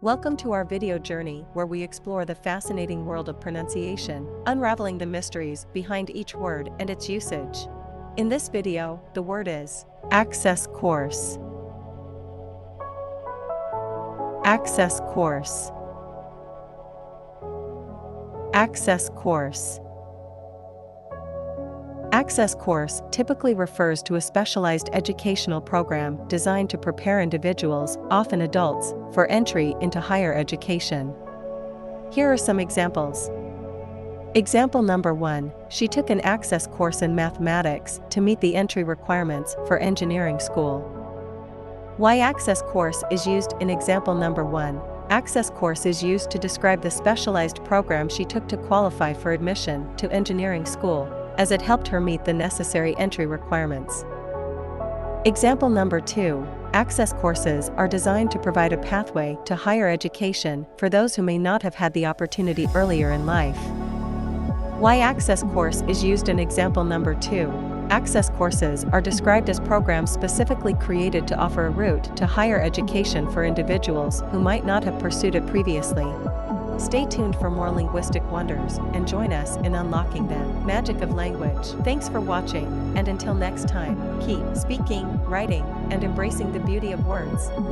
Welcome to our video journey where we explore the fascinating world of pronunciation, unraveling the mysteries behind each word and its usage. In this video, the word is access course. Access course. Access course. Access course typically refers to a specialized educational program designed to prepare individuals, often adults, for entry into higher education. Here are some examples. Example number 1, she took an access course in mathematics to meet the entry requirements for engineering school. Why access course is used in example number 1. Access course is used to describe the specialized program she took to qualify for admission to engineering school, as it helped her meet the necessary entry requirements. Example number 2, access courses are designed to provide a pathway to higher education for those who may not have had the opportunity earlier in life. Why access course is used in example number 2. Access courses are described as programs specifically created to offer a route to higher education for individuals who might not have pursued it previously. Stay tuned for more linguistic wonders and join us in unlocking the magic of language. Thanks for watching, and until next time, keep speaking, writing, and embracing the beauty of words.